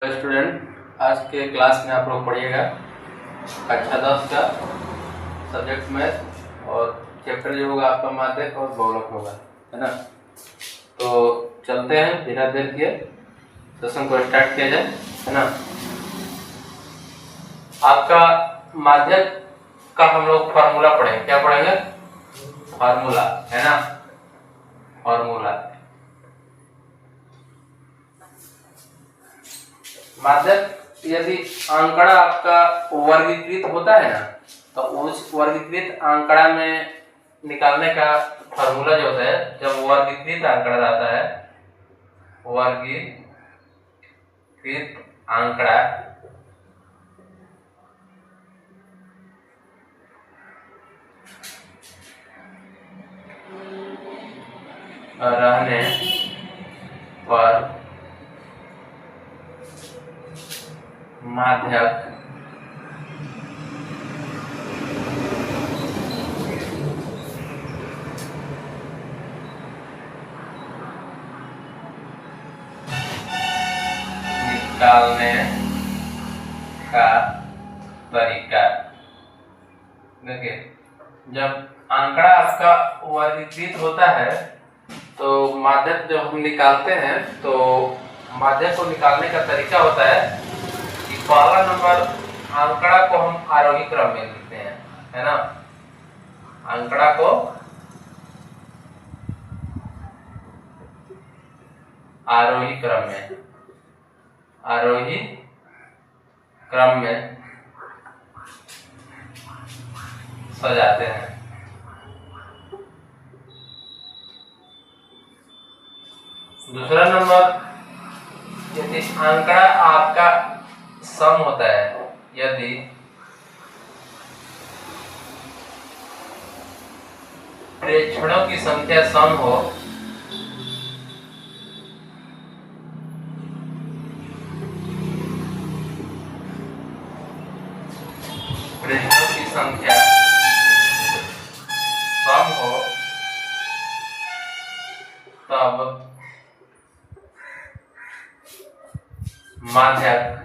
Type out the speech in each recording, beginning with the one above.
Student, आज के class में आप लोग पढ़िएगा कक्षा 10 का सब्जेक्ट मैथ और चैप्टर जो होगा आपका माध्यक और बहुलक होगा, है ना। तो चलते हैं बिना देर किए सेशन को स्टार्ट किया जाए, है ना। आपका माध्यक का हम लोग फार्मूला पढ़ेंगे। क्या पढ़ेंगे? फार्मूला, है ना। फार्मूला माध्यक यदि आंकड़ा आपका वर्गीकृत होता है ना, तो उस वर्गीकृत आंकड़ा में निकालने का फार्मूला जो होता है, जब वर्गीकृत आंकड़ा आता है, वर्गीकृत आंकड़ा रहने पर माध्यक निकालने का तरीका। देखिए, जब आंकड़ा आपका वर्गीकृत होता है तो माध्यक जब हम निकालते हैं तो माध्यक को निकालने का तरीका होता है कि पहला नंबर आंकड़ा को हम आरोही क्रम में लिखते हैं, है ना। आंकड़ा को आरोही क्रम में सजाते हैं। दूसरा नंबर, यदि आंकड़ा आपका सम होता है, यदि प्रेक्षणों की संख्या सम हो, प्रेक्षणों की संख्या सम हो, तब माध्यक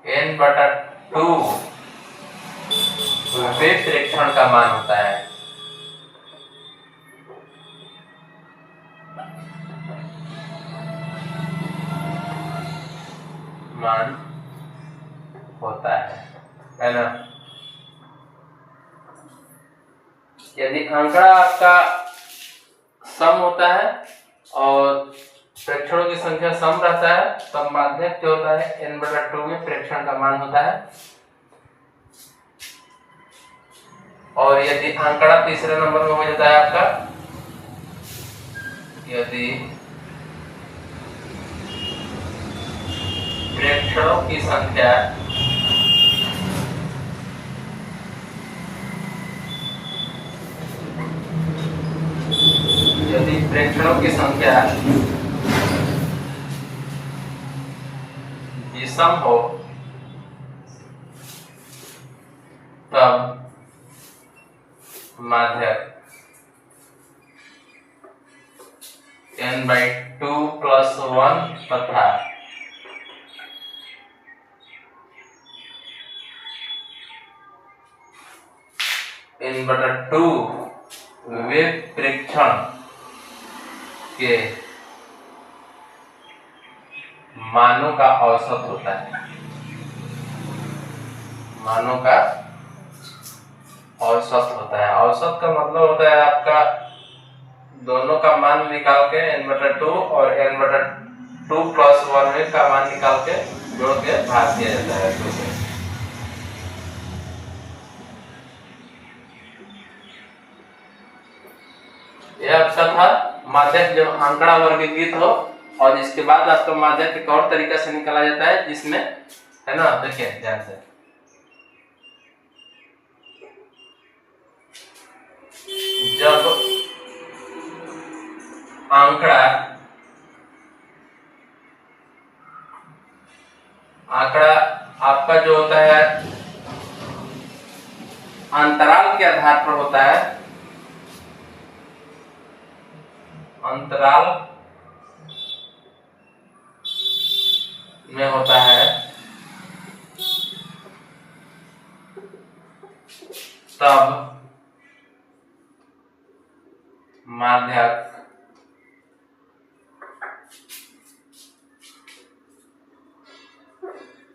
n/2 वे प्रेक्षण का मान होता है। मान होता है ना। यदि आंकड़ा आपका सम होता है और प्रेक्षणों की संख्या सम रहता है, तब माध्यक जो होता है n/2 में प्रेक्षण का मान होता है। और यदि आंकड़ा तीसरे नंबर में हो जाता है आपका, यदि प्रेक्षणों की संख्या विषम हो, तब माध्यक n/2 + 1 तथा n/2 वे प्रेक्षण के मानों का औसत होता है। मानों का औसत होता है। औसत का मतलब होता है आपका दोनों का मान निकाल के n/2 और n/2 + 1 का मान निकाल के जोड़ के भाग दिया जाता है 2 से। यह आपका था माध्यक जब आंकड़ा वर्गीकृत हो, और इसके बाद आपका माध्यक एक और तरीका से निकाला जाता है, जिसमें, है ना, देखिए ध्यान से। जब आंकड़ा आपका जो होता है अंतराल के आधार पर होता है, अंतराल में होता है तब माध्यक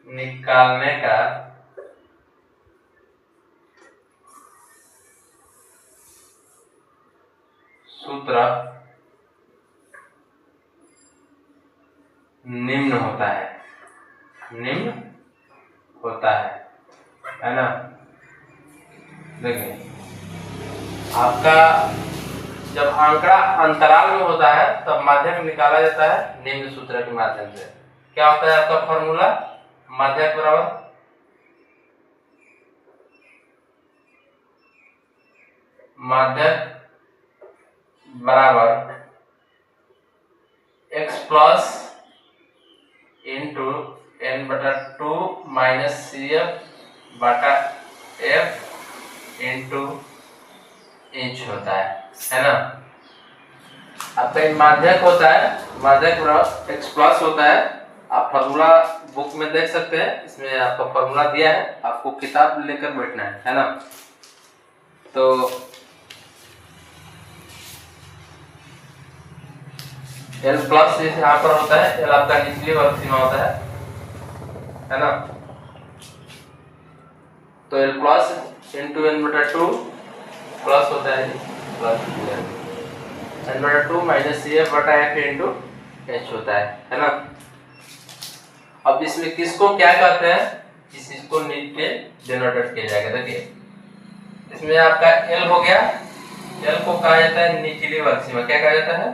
निकालने का सूत्र निम्न होता है, निम्न होता है ना। देखिए आपका जब आंकड़ा अंतराल में होता है तब माध्यक निकाला जाता है निम्न सूत्र के माध्यम से। क्या होता है आपका फॉर्मूला? माध्यक बराबर x प्लस इंटू n बटा 2 माइनस CF बटा F इंटू इंच होता है ना। आपका एक माध्यक होता है, माध्यक बराबर x प्लस होता है। आप फॉर्मूला बुक में देख सकते हैं, इसमें आपका फॉर्मूला दिया है, आपको किताब लेकर बैठना है ना। तो L प्लस यहाँ पर होता है, L आपका निचली वर्ग सीमा होता है ना। तो L प्लस इंटू n बटा 2 प्लस होता है प्लस n बटा 2 माइनस CF बटा F इंटू H होता है ना। अब इसमें किसको क्या कहते हैं, इस चीज को नीचे डिनोटेट किया जाएगा। देखिए इसमें आपका L हो गया, L को कहा जाता है निचली वर्ग सीमा। क्या कहा जाता है?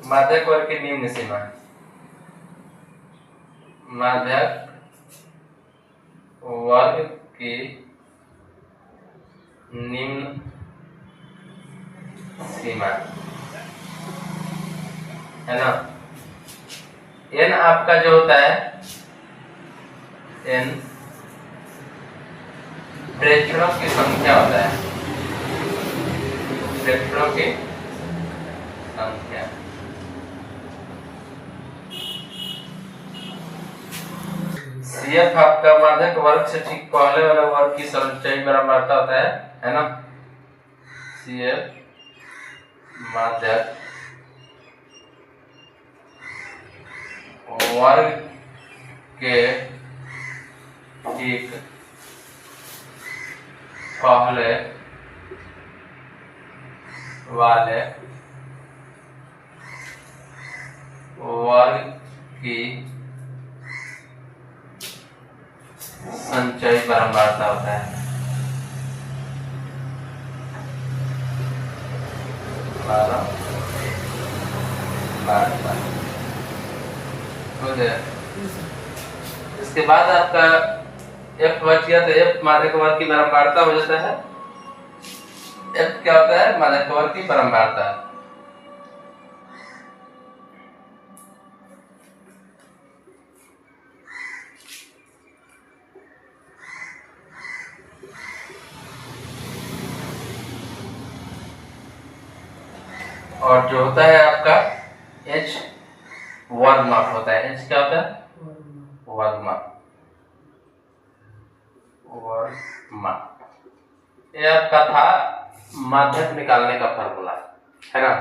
माध्यक वर्ग की निम्न सीमा। माध्यक वर्ग की निम्न सीमा है ना। n आपका जो होता है n प्रेक्षणों की संख्या होता है, प्रेक्षणों की संख्या। CF आपका माध्यक वर्ग से ठीक पहले वाला वर्ग की संचयी बराबरता होता है ना। CF माध्यक वर्ग के ठीक पहले वाले वर्ग की संचयी बराबरता होता है। इसके बाद आपका F बच गया, तो F माध्यक वर्ग की बराबरता हो जाता है। F क्या होता है? माध्यक वर्ग की बराबरता। और जो होता है आपका H वर्गमाप होता है। H क्या होता है? वर्गमाप। ये आपका था माध्यक निकालने का फॉर्मूला है ना।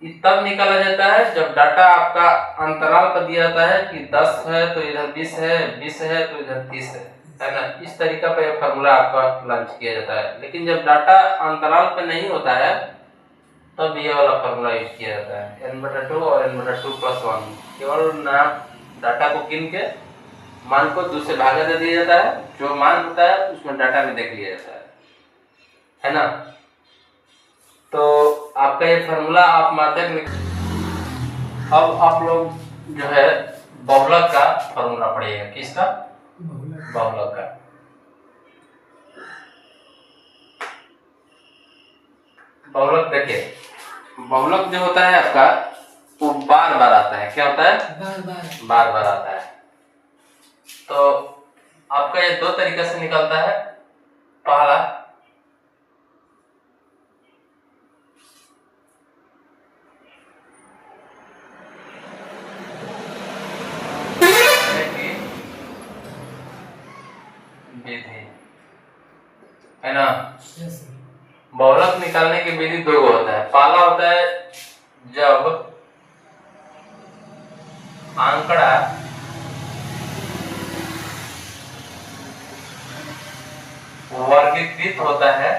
ये तब निकाला जाता है जब डाटा आपका अंतराल पर दिया जाता है कि 10 है तो इधर 20 है, 20 है तो इधर 30 है ना। इस तरीका पर यह फॉर्मूला आपका लॉन्च किया जाता है। लेकिन जब डाटा अंतराल पर नहीं होता है तब ये वाला फॉर्मूला यूज किया जाता है n/2 और n/2 + 1। केवल नाम डाटा को गिन के मान को 2 से भागा दे दिया जाता है, जो मान होता है उसमें डाटा में देख लिया जाता है ना। तो आपका ये फॉर्मूला आप माध्यक में। अब आप लोग जो है बहुलक का फॉर्मूला पढ़िएगा। किसका? बहुलक का। बहुलक देखिए, बहुलक जो होता है आपका वो बार बार आता है। क्या होता है? बार बार आता है। तो आपका ये 2 तरीके से निकलता है। पहला विधि, है ना। बहुलक निकालने की विधि दो होता है। पहला होता है जब आंकड़ा वर्गीकृत होता है,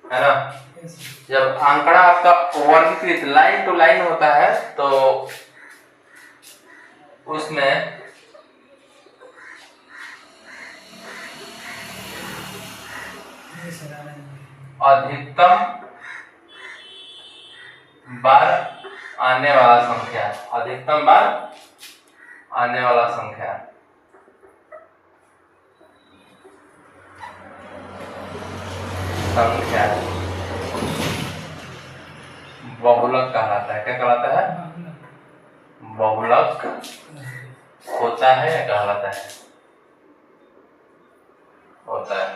है ना। जब आंकड़ा आपका वर्गीकृत लाइन टू लाइन होता है तो उसमें अधिकतम बार आने वाला संख्या, अधिकतम बार आने वाला संख्या बहुलक कहलाता है। क्या कहलाता है? बहुलक होता है या कहलाता है? होता है।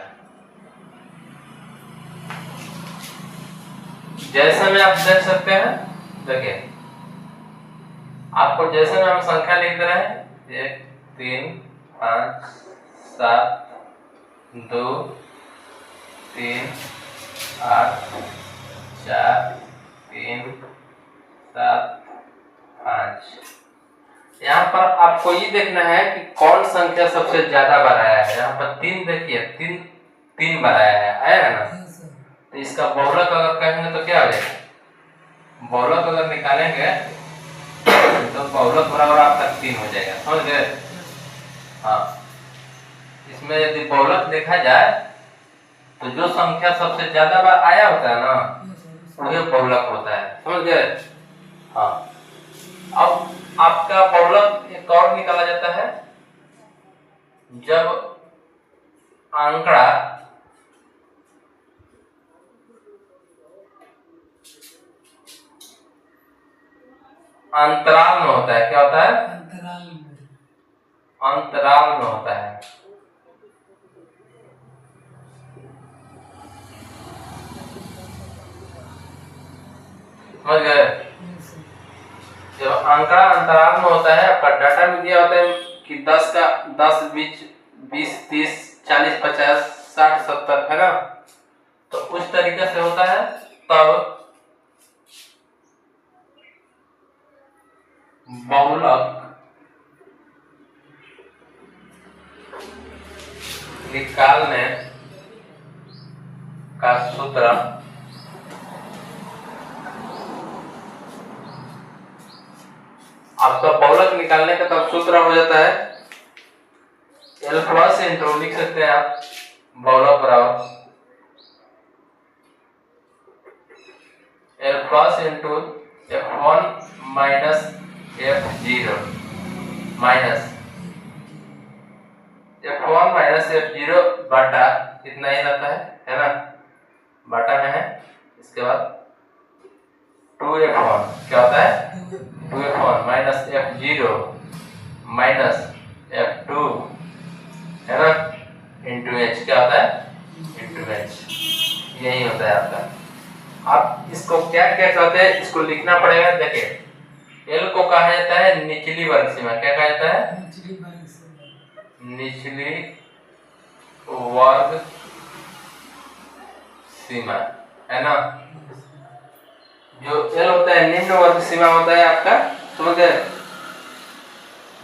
जैसे में आप देख सकते हैं, देखिए आपको जैसे में हम संख्या लिख रहे हैं 1 3 5 7 2 3 8 4 3 7 5। यहाँ पर आपको ये देखना है कि कौन संख्या सबसे ज्यादा बार आया है। यहाँ पर 3 देखिए, 3 बार आया है ना। तो इसका बहुलक अगर कहेंगे तो क्या हो जाएगा? बहुलक अगर निकालेंगे तो बहुलक बराबर आपका 3 हो जाएगा, समझ गए? हाँ, इसमें यदि बहुलक देखा जाए तो जो संख्या सबसे ज्यादा बार आया होता है ना, वही बहुलक होता है, समझ गए? हाँ, अब आपका बहुलक एक और निकाला जाता है जब आंकड़ा अंतराल में होता है। क्या होता है? अंतराल में होता है। समझ गए? जब आंकड़ा अंतराल में होता है, आपका डाटा में दिया होता है कि 10 का 10 20 30 40 50 60 70, है ना। तो उस तरीके से होता है। तब बहुलक निकालने का सूत्र आपका बहुलक निकालने का तब सूत्र हो जाता है L प्लस इंटू, लिख सकते हैं आप, बहुलक बराबर L plus into F1 minus F0 minus F1 minus F0 बटा इतना ही रहता है ना, बटा में है। इसके बाद 2F1 क्या होता है? 2F1 minus F0 minus F2, है ना, इंटू H। क्या होता है? Into H। यही होता है आपका। आप इसको क्या क्या कहते हैं, इसको लिखना पड़ेगा। देखिए L को कहा जाता है निचली वर्ग सीमा। क्या कहा जाता है? निचली वर्ग सीमा, है ना। जो L होता है निम्न वर्ग सीमा होता है आपका, समझ गए?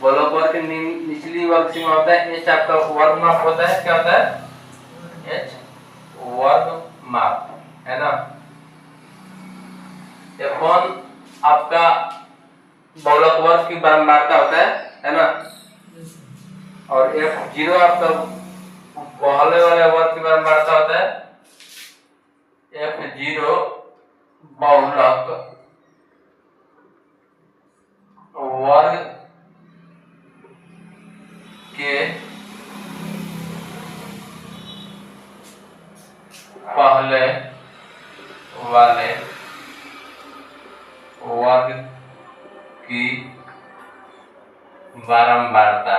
बहुलक वर्ग की निचली वर्ग सीमा होता है। H आपका वर्ग माप होता है। क्या होता है? H वर्ग माप, है ना। F1 आपका बहुलक वर्ग की बारंबारता होता है ना। और F0 आपका पहले वाले वर्ग की बारंबारता होता है। F0 बहुलक वर्ग के पहले वाले वर्ग की बारंबारता।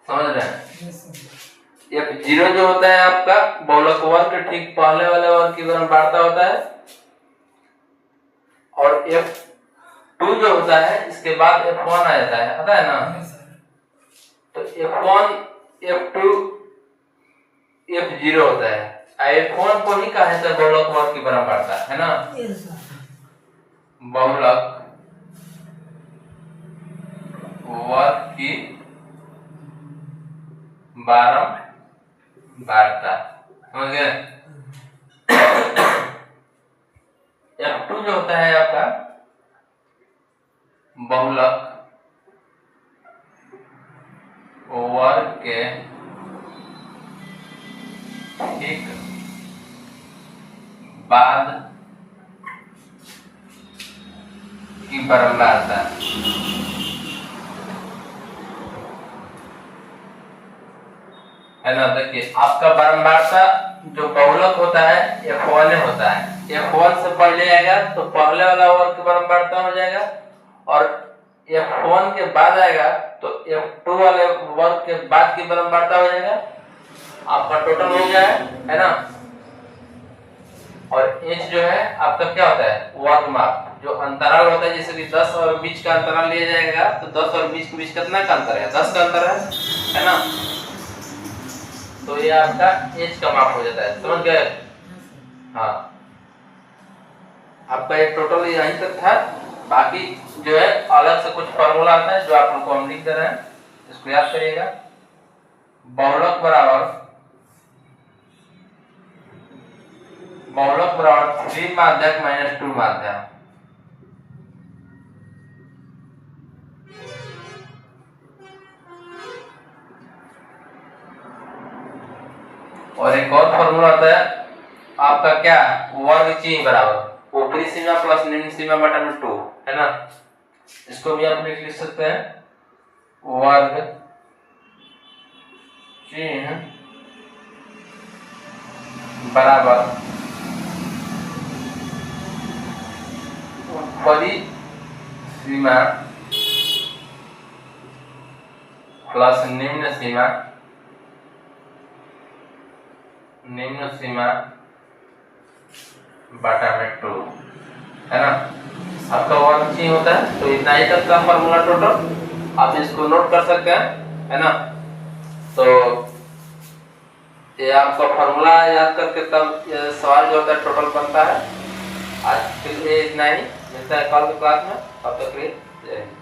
समझ रहे हैं? F0 जो होता है आपका बहुलक वर्ग के ठीक पहले वाले वर्ग की बारंबारता होता है, और F2 जो होता है इसके बाद F1 आ जाता है, पता है ना। तो F1 F2 F0 होता है, F1 को ही कहा जाता है बहुलक वर्ग की बारंबारता, है ना। बहुलक वर्ग की बारंबारता, समझ गए। F2 जो होता है आपका बहुलक वर्ग के ठीक बाद की बारंबारता, है ना। देखिए आपका बारंबारता जो बहुलक होता है F1 होता है, F1 से पहले आएगा तो पहले वाला वर्ग की बारंबारता हो जाएगा, और F1 के बाद आएगा तो F2 वाले वर्ग के बाद की बारंबारता हो जाएगा, आपका टोटल हो गया है ना। और h जो है आपका क्या होता है, वर्ग माप, जो अंतराल होता है, जैसे कि 10 और 20 का अंतराल लिया जाएगा तो 10 और 20 के बीच कितना का अंतर है, 10 का अंतर है ना। तो ये आपका h का माप हो जाता है, समझ गए। हाँ, आपका ये टोटल यहीं तक था, बाकी जो है अलग से कुछ फार्मूला आता है जो आप लोग को हम लिख दे रहे हैं, इसको याद करिएगा। बहुलक बराबर 3 माध्यक माइनस 2 माध्यक, और एक और फॉर्मूला आता है आपका क्या, वर्ग चिन्ह बराबर ऊपरी सीमा प्लस निम्न सीमा बटा में 2, है ना। इसको भी आप लिख सकते हैं, वर्ग चिन्ह बराबर ऊपरी सीमा प्लस निम्न सीमा बटा में 2, है ना। आपका वर्ग चिन्ह होता है, तो इतना ही तक का फॉर्मूला टोटल आप इसको नोट कर सकते हैं, है ना। तो ये आपका फॉर्मूला याद करके तब ये सवाल जो होता है टोटल बनता है। आज के लिए इतना ही, मिलता है कल की क्लास में, तब तक के लिए जय हिंद।